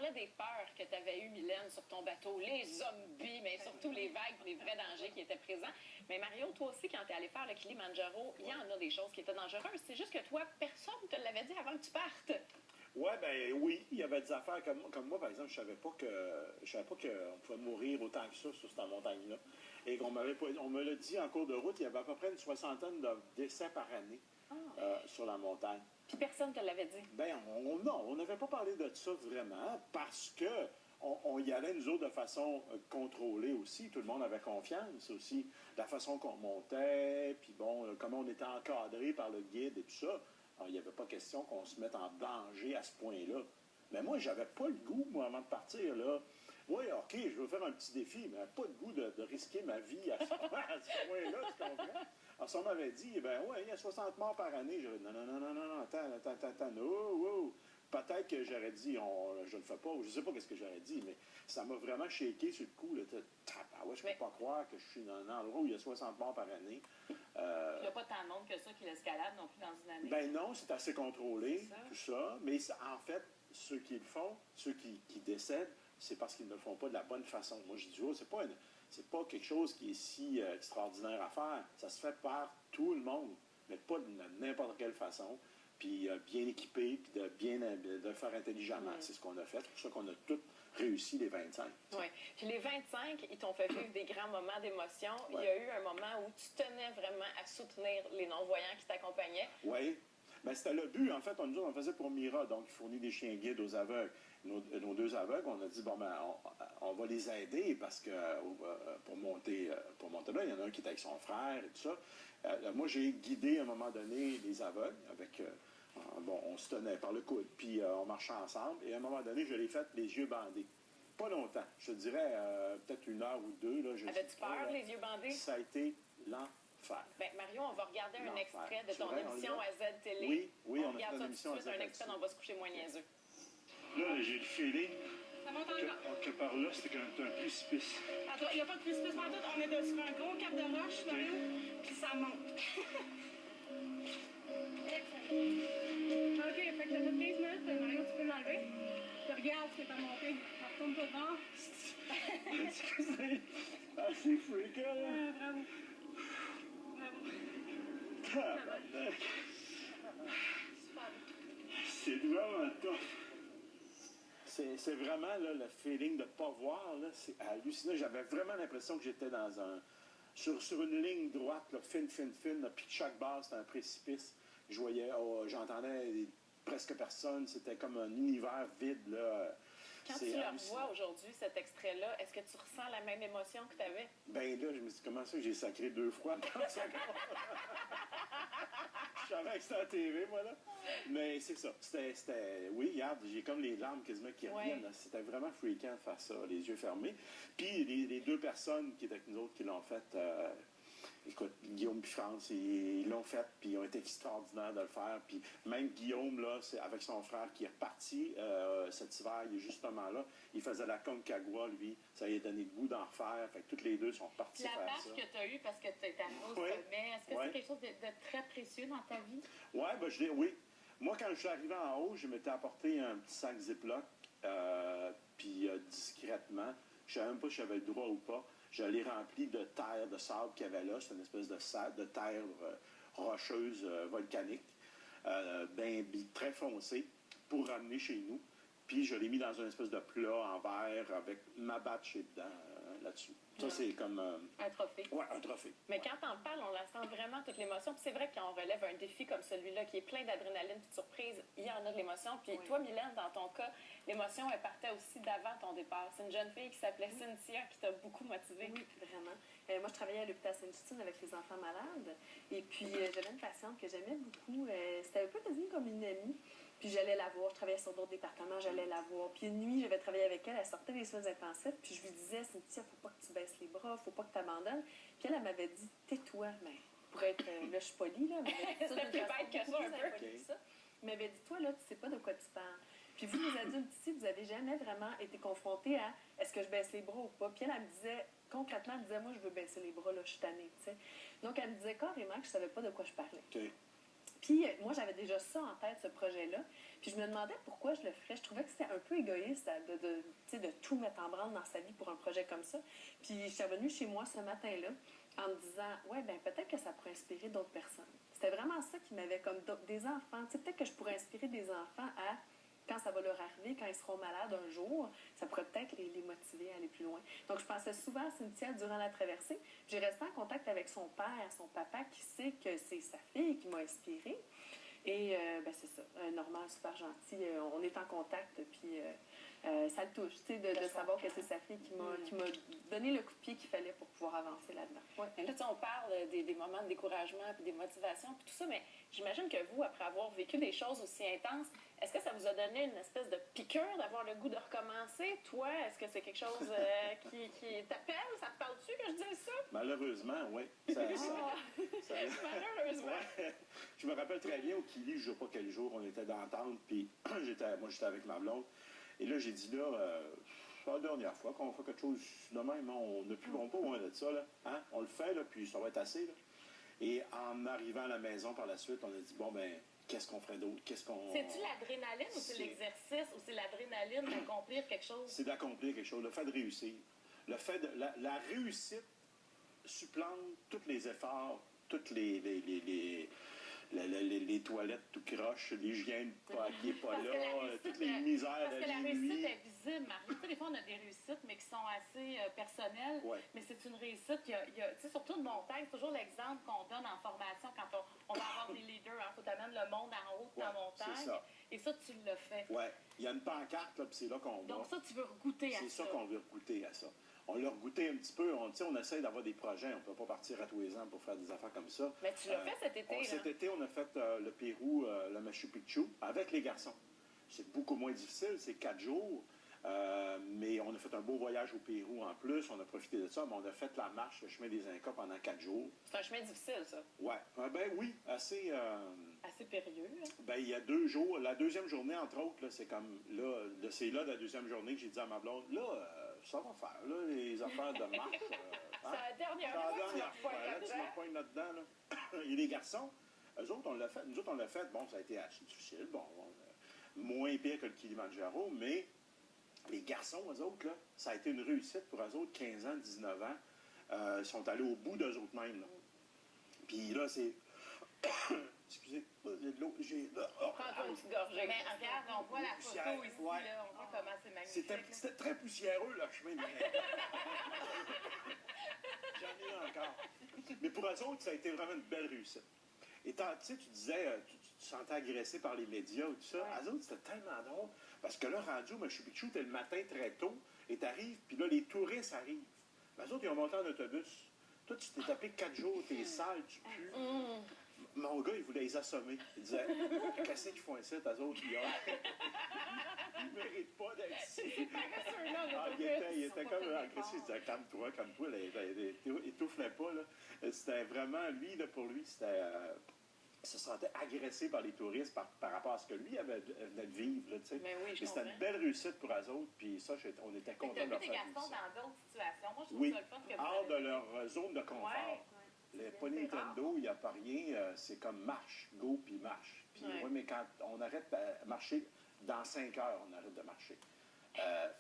parlais des peurs que tu avais eues, Mylène, sur ton bateau, les zombies, mais surtout les vagues, les vrais dangers qui étaient présents. Mais Mario, toi aussi, quand tu es allé faire le Kilimanjaro, il y en a des choses qui étaient dangereuses. C'est juste que toi, personne ne te l'avait dit avant que tu partes. Ouais, ben oui, il y avait des affaires comme moi, par exemple, je savais pas qu'on pouvait mourir autant que ça sur cette montagne-là. Et qu'on on me l'a dit en cours de route, il y avait à peu près une soixantaine de décès par année sur la montagne. Puis personne ne te l'avait dit. Ben non, on n'avait pas parlé de ça vraiment parce que on y allait, nous autres, de façon contrôlée aussi. Tout le monde avait confiance aussi. La façon qu'on montait, puis bon, comment on était encadré par le guide et tout ça. Alors, il n'y avait pas question qu'on se mette en danger à ce point-là. Mais moi, j'avais pas le goût, moi, avant de partir, là. Oui, OK, je veux faire un petit défi, mais pas le goût de risquer ma vie à ce point-là, tu comprends? Alors, ça m'avait dit, ben ouais, il y a 60 morts par année. J'aurais dit, non, attends, oh. Peut-être que j'aurais dit, je le fais pas, ou je sais pas qu'est-ce que j'aurais dit, mais ça m'a vraiment shaké sur le coup. Là, ouais, je peux pas croire que je suis dans un endroit où il y a 60 morts par année. Il n'y a pas tant de monde que ça qui l'escalade non plus dans une année. Ben non, c'est assez contrôlé, tout ça. Mais en fait, ceux qui le font, ceux qui décèdent, c'est parce qu'ils ne le font pas de la bonne façon. Moi, je dis, oh, c'est pas quelque chose qui est si extraordinaire à faire. Ça se fait par tout le monde, mais pas de n'importe quelle façon. Puis bien équipé, puis de le faire intelligemment. C'est ce qu'on a fait. C'est pour ça qu'on a tous réussi les 25. Oui. Puis les 25, ils t'ont fait vivre des grands moments d'émotion. Ouais. Il y a eu un moment où tu tenais vraiment à soutenir les non-voyants qui t'accompagnaient. Oui. Ben, c'était le but. En fait, on le faisait pour Mira, donc il fournit des chiens guides aux aveugles. Nos deux aveugles, on a dit, bon, ben, on va les aider parce que pour monter là, il y en a un qui est avec son frère et tout ça. Moi, j'ai guidé à un moment donné les aveugles avec... bon, on se tenait par le coude, puis on marchait ensemble. Et à un moment donné, je l'ai fait les yeux bandés. Pas longtemps. Je te dirais peut-être 1 heure ou 2. Avais-tu peur, les yeux bandés? Ça a été l'enfer. Ben, Mario, on va regarder un extrait de ton émission à Z-Télé. Oui, on regarde ça tout de suite, un extrait, on va se coucher moins niaiseux. Là, j'ai le feeling Ça monte encore. que par là, c'était un précipice. Attends, il n'y a pas de précipice par tout. On est sur un gros cap de roche, là, puis ça monte. OK, fait que ça fait 15 minutes, Mario, tu peux l'enlever. Tu regardes ce que t'as monté. Retourne pas devant. Excusez. Ah, c'est fréquent, là. Bravo. Bravo. Tabarnak. C'est vraiment tough. C'est vraiment là, le feeling de ne pas voir. C'est hallucinant. J'avais vraiment l'impression que j'étais sur une ligne droite, là, fine, là, puis chaque barre, c'était un précipice. J'entendais presque personne. C'était comme un univers vide. Là. Quand tu le revois aujourd'hui, cet extrait-là, est-ce que tu ressens la même émotion que tu avais? Ben là, je me suis dit, comment ça, j'ai sacré 2 fois dans 30 secondes? Je savais que c'était à la TV, moi, là. Mais c'est ça. Oui, regarde, j'ai comme les larmes quasiment qui reviennent. Ouais. C'était vraiment fréquent de faire ça, les yeux fermés. Puis les 2 personnes qui étaient avec nous autres qui l'ont fait, écoute, Guillaume et France, ils l'ont fait, puis ils ont été extraordinaires de le faire. Puis même Guillaume, là, c'est avec son frère qui est reparti cet hiver, il est justement là. Il faisait la Concagua, lui. Ça lui a donné le goût d'en refaire. Fait que toutes les 2 sont repartis faire ça. La marche que tu as eue parce que tu étais arrivé au sommet, est-ce que c'est quelque chose de très précieux dans ta vie? Ouais, ben, oui. Moi, quand je suis arrivé en haut, je m'étais apporté un petit sac Ziploc, puis discrètement, je ne savais même pas si j'avais le droit ou pas. Je l'ai rempli de terre, de sable qu'il y avait là. C'est une espèce de terre rocheuse volcanique, très foncée, pour ramener chez nous. Puis je l'ai mis dans une espèce de plat en verre avec ma batch dedans, là-dessus. Ça, c'est comme... un trophée. Oui, un trophée. Mais quand t'en parles, on la sent vraiment, toute l'émotion. Puis c'est vrai que quand on relève un défi comme celui-là, qui est plein d'adrénaline et de surprise, il y en a de l'émotion. Puis toi, Mylène, dans ton cas, l'émotion, elle partait aussi d'avant ton départ. C'est une jeune fille qui s'appelait Cynthia qui t'a beaucoup motivée. Oui, vraiment. Moi, je travaillais à l'hôpital Sainte-Justine avec les enfants malades. Et puis, j'avais une patiente que j'aimais beaucoup. C'était un peu devenu comme une amie. Puis j'allais la voir, je travaillais sur d'autres départements, j'allais la voir. Puis une nuit, j'avais travaillé avec elle, elle sortait des soins intensifs, puis je lui disais, Cynthia, faut pas que tu baisses les bras, faut pas que tu abandonnes. Puis elle m'avait dit, tais-toi, mais pour être, là, je suis polie, là, mais c'était plus bête que ça, un peu. Elle m'avait dit, toi, là, tu sais pas de quoi tu parles. Puis vous, les adultes ici, vous avez jamais vraiment été confrontés à, est-ce que je baisse les bras ou pas? Puis elle me disait, concrètement, elle me disait, moi, je veux baisser les bras, là, je suis tannée, tu sais. Donc elle me disait carrément que je savais pas de quoi je parlais. Okay. Puis moi, j'avais déjà ça en tête, ce projet-là. Puis je me demandais pourquoi je le ferais. Je trouvais que c'était un peu égoïste de tout mettre en branle dans sa vie pour un projet comme ça. Puis je suis revenue chez moi ce matin-là en me disant, ouais, ben peut-être que ça pourrait inspirer d'autres personnes. C'était vraiment ça qui m'avait comme des enfants. Tu sais, peut-être que je pourrais inspirer des enfants à, quand ça va leur arriver, quand ils seront malades un jour, ça pourrait peut-être les motiver à aller plus loin. Donc je pensais souvent à Cynthia durant la traversée. J'ai resté en contact avec son père, son papa, qui sait que c'est sa fille qui m'a inspirée. Et ben c'est ça, Normand, super gentil. On est en contact, puis ça le touche, tu sais, de savoir que c'est sa fille qui m'a donné le coup de pied qu'il fallait pour pouvoir avancer là-dedans. Ouais. Là, tu sais, on parle des moments de découragement, puis des motivations, puis tout ça, mais j'imagine que vous, après avoir vécu des choses aussi intenses, est-ce que ça vous a donné une espèce de piqûre d'avoir le goût de recommencer? Toi, est-ce que c'est quelque chose qui t'appelle? Ça te parle-tu que je dise ça? Malheureusement, oui. Malheureusement. Ouais. Je me rappelle très bien au Kili, je ne sais pas quel jour, on était dans la tente, puis moi j'étais avec ma blonde. Et là, j'ai dit là, c'est la dernière fois qu'on fait quelque chose de même, on n'a plus pas loin de ça, là. Hein? On le fait, là, puis ça va être assez. Là. Et en arrivant à la maison par la suite, on a dit, bon, ben, qu'est-ce qu'on ferait d'autre? C'est-tu l'adrénaline ou c'est l'exercice ou c'est l'adrénaline d'accomplir quelque chose? C'est d'accomplir quelque chose, le fait de réussir. Le fait de. La réussite supplante tous les efforts, toutes les toilettes tout croche, l'hygiène qui n'est pas là, toutes les misères de Parce que la nuit. réussite est visible, Marie. Tu sais, des fois, on a des réussites, mais qui sont assez personnelles. Ouais. Mais c'est une réussite. Tu sais, surtout de montagne, c'est toujours l'exemple qu'on donne en formation quand on va avoir des leaders. Il faut t'amener le monde en haut de ta montagne. C'est ça. Et ça, tu l'as fait. Oui, il y a une pancarte, là, puis c'est là qu'on va. Donc ça, tu veux goûter à ça. C'est ça qu'on veut goûter à ça. On l'a goûté un petit peu. On essaie d'avoir des projets. On ne peut pas partir à tous les ans pour faire des affaires comme ça. Mais tu l'as fait cet été, là. Cet été, on a fait le Pérou, le Machu Picchu, avec les garçons. C'est beaucoup moins difficile. C'est 4 jours. Mais on a fait un beau voyage au Pérou en plus. On a profité de ça. Mais on a fait la marche, le chemin des Incas pendant 4 jours. C'est un chemin difficile, ça. Oui. Ben oui, assez... Assez périlleux. Hein? Ben, il y a 2 jours. La deuxième journée, entre autres, là, c'est comme... c'est là, la deuxième journée, que j'ai dit à ma blonde, là... ça va faire, là, les affaires de marche. C'est la dernière fois. fois que tu m'as Là, tu m'empoignes là-dedans. Là. Et les garçons, eux autres, on l'a fait. Nous autres, on l'a fait. Bon, ça a été assez difficile. Bon, moins pire que le Kilimandjaro, mais les garçons, eux autres, là, ça a été une réussite pour eux autres, 15 ans, 19 ans. Ils sont allés au bout d'eux autres mêmes. Là. Puis là, c'est... Excusez, j'ai de l'eau. Prends-toi une petite gorgée. Mais regarde, on voit la photo ici, ouais. là. On voit comment c'est magnifique. C'était très poussiéreux, le chemin. J'en ai encore. Mais pour eux autres, ça a été vraiment une belle réussite. Et tu sais, tu disais, tu te sentais agressé par les médias ou tout ça. Ouais. Eux autres, c'était tellement drôle. Parce que là, rendu au Machu Picchu, t'es le matin très tôt, et t'arrives, puis là, les touristes arrivent. Mais eux autres, ils ont monté en autobus. Toi, tu t'es tapé 4 jours, t'es sale, tu pues. Mon gars, il voulait les assommer. Il disait, qu'est-ce qu'ils font ici, eux autres, ils ne méritent pas d'être ici. Il était comme agressif. Il disait, calme-toi, il étoufflait pas. Là. C'était vraiment, lui, là, pour lui, c'était... se sentait agressé par les touristes par rapport à ce que lui venait de vivre. Là, mais oui, c'était une belle réussite pour eux autres, puis ça, on était contents de leur faire. Tu as vu des garçons dans d'autres situations. Moi, je trouve oui, ça le fun que hors de leur zone de confort. Ouais. Le pas Nintendo, il n'y a pas rien, c'est comme marche, go, puis marche. Puis oui, mais quand on arrête de marcher, dans 5 heures, on arrête de marcher.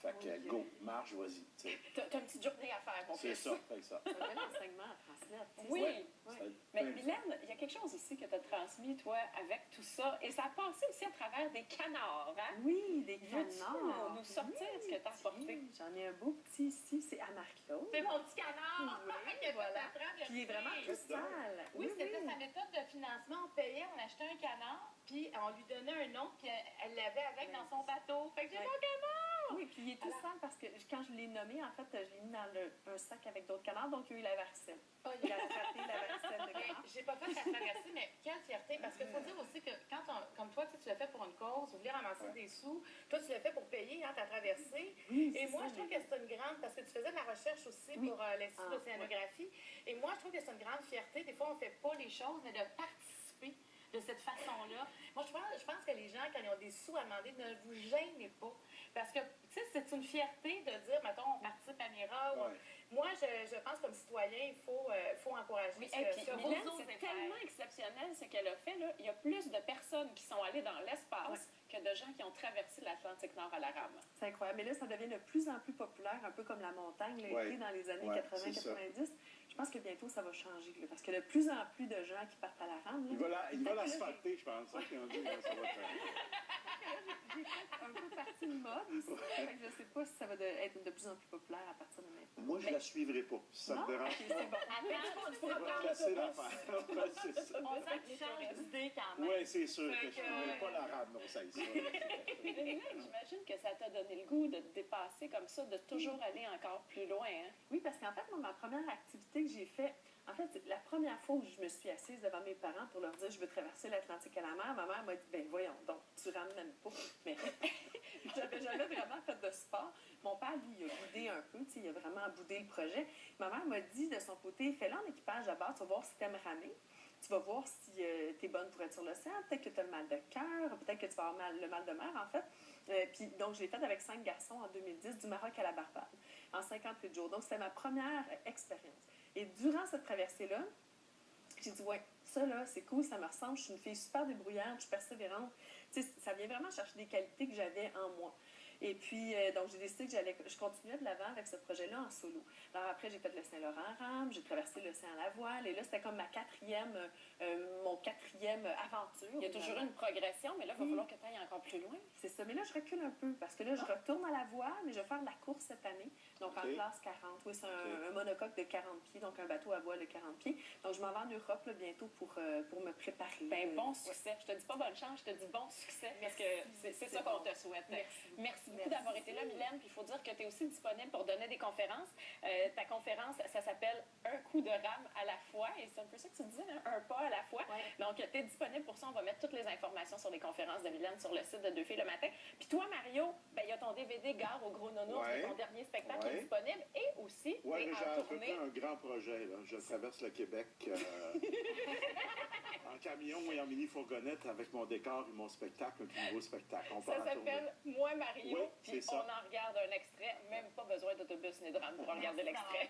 Fait que go, marche, vas-y. T'as une petite journée à faire, mon fils. C'est ça, fait ça. C'est un bel enseignement à transmettre. Oui. Ouais. Mais Mylène, il y a quelque chose aussi que tu as transmis, toi, avec tout ça. Et ça a passé aussi à travers des canards, hein? Oui, des Veux-tu canards. nous sortir de ce que tu as apporté? J'en ai un beau petit ici, c'est à Marc-Claude. C'est mon petit canard! Oui, voilà. Puis il est vraiment tout sale. Oui, c'était sa méthode de financement. On payait, on achetait un canard, puis on lui donnait un nom, puis elle l'avait avec dans son bateau. Fait que j'ai mon canard! Oui, puis il est tout sale parce que quand je l'ai nommé, en fait, je l'ai mis dans un sac avec d'autres canards, donc il y a eu la varicelle. Il a attrapé la varicelle de canard. J'ai pas fait la traversée, mais quelle fierté! Parce qu'il faut dire aussi que quand comme toi, tu l'as fait pour une cause, vous voulez ramasser des sous, toi, tu l'as fait pour payer ta traversée. Oui, et moi, je trouve que c'est une grande, parce que tu faisais de la recherche aussi pour l'Institut d'océanographie. Et moi, je trouve que c'est une grande fierté. Des fois, on ne fait pas les choses, mais de participer de cette façon-là. Moi, je pense que les gens, quand ils ont des sous à demander, ne vous gênez pas. Parce que, tu sais, c'est une fierté de dire, mettons, on participe à Mira. Ou... Moi, je pense comme citoyen, il faut encourager oui, ce que Mylène, vous c'est tellement exceptionnel ce qu'elle a fait. Là. Il y a plus de personnes qui sont allées dans l'espace que de gens qui ont traversé l'Atlantique Nord à la rame. C'est incroyable. Mais là, ça devient de plus en plus populaire, un peu comme la montagne l'a été dans les années 80-90. Je pense que bientôt, ça va changer. Là, parce que de plus en plus de gens qui partent à la rame. Là, il va l'asphalter, je pense. Ça, on dit, ça va faire. J'ai fait un peu partie de mode aussi. Je ne sais pas si ça va être de plus en plus populaire à partir de maintenant. Moi, je ne la suivrai pas. Si ça me dérange. C'est bon. On va laisser l'affaire. On sent qu'il change d'idée quand même. Oui, c'est sûr que je ne ferai pas la rame. Non, ça y est. J'imagine que ça t'a donné le goût de te dépasser comme ça, de toujours aller encore plus loin. Hein? Oui, parce qu'en fait, moi, ma première activité que j'ai faite, en fait, la première fois où je me suis assise devant mes parents pour leur dire je veux traverser l'Atlantique à la mer, ma mère m'a dit ben voyons donc, tu rentres même pas. Mais j'avais jamais vraiment fait de sport. Mon père, lui, il a boudé un peu, il a vraiment boudé le projet. Ma mère m'a dit de son côté, fais-le en équipage à bord, tu vas voir si tu aimes ramer. Tu vas voir si tu es bonne pour être sur l'océan. Peut-être que tu as le mal de cœur, peut-être que tu vas avoir le mal de mer, en fait. Puis, donc, je l'ai fait avec 5 garçons en 2010, du Maroc à la Barbade, en 58 jours. Donc, c'était ma première expérience. Et durant cette traversée-là, j'ai dit, ouais, ça, là, c'est cool, ça me ressemble. Je suis une fille super débrouillarde, je suis persévérante. Tu sais, ça vient vraiment chercher des qualités que j'avais en moi. Et puis, donc, j'ai décidé que je continuais de l'avant avec ce projet-là en solo. Alors après, j'ai fait le Saint-Laurent en rame, j'ai traversé l'océan à la voile, et là, c'était comme mon quatrième aventure. Il y a toujours une progression, mais là, il va falloir que tu ailles encore plus loin. C'est ça, mais là, je recule un peu, parce que là, je retourne à la voile, mais je vais faire de la course cette année, donc en classe 40. Oui, c'est un monocoque de 40 pieds, donc un bateau à voile de 40 pieds. Donc, je m'en vais en Europe là, bientôt pour me préparer. Ben, bon succès. Je te dis pas bonne chance, je te dis bon succès, parce que c'est ça qu'on te souhaite. Merci beaucoup d'avoir été là, Mylène. Puis il faut dire que tu es aussi disponible pour donner des conférences. Ta conférence, ça s'appelle Un coup de rame à la fois. Et c'est un peu ça que tu disais, hein? Un pas à la fois. Ouais. Donc, tu es disponible pour ça. On va mettre toutes les informations sur les conférences de Mylène sur le site de Deux filles le matin. Puis toi, Mario, ben, il y a ton DVD Gare au Gros Nounours, ton dernier spectacle qui est disponible. Et aussi, tu es en tournée. J'ai un grand projet. Là. Je traverse le Québec en camion et en mini-fourgonnette avec mon décor et mon spectacle, un nouveau spectacle. On Ça s'appelle Moi, Mario. Oui, puis on en regarde un extrait. Même pas besoin d'autobus ni de rame pour regarder l'extrait.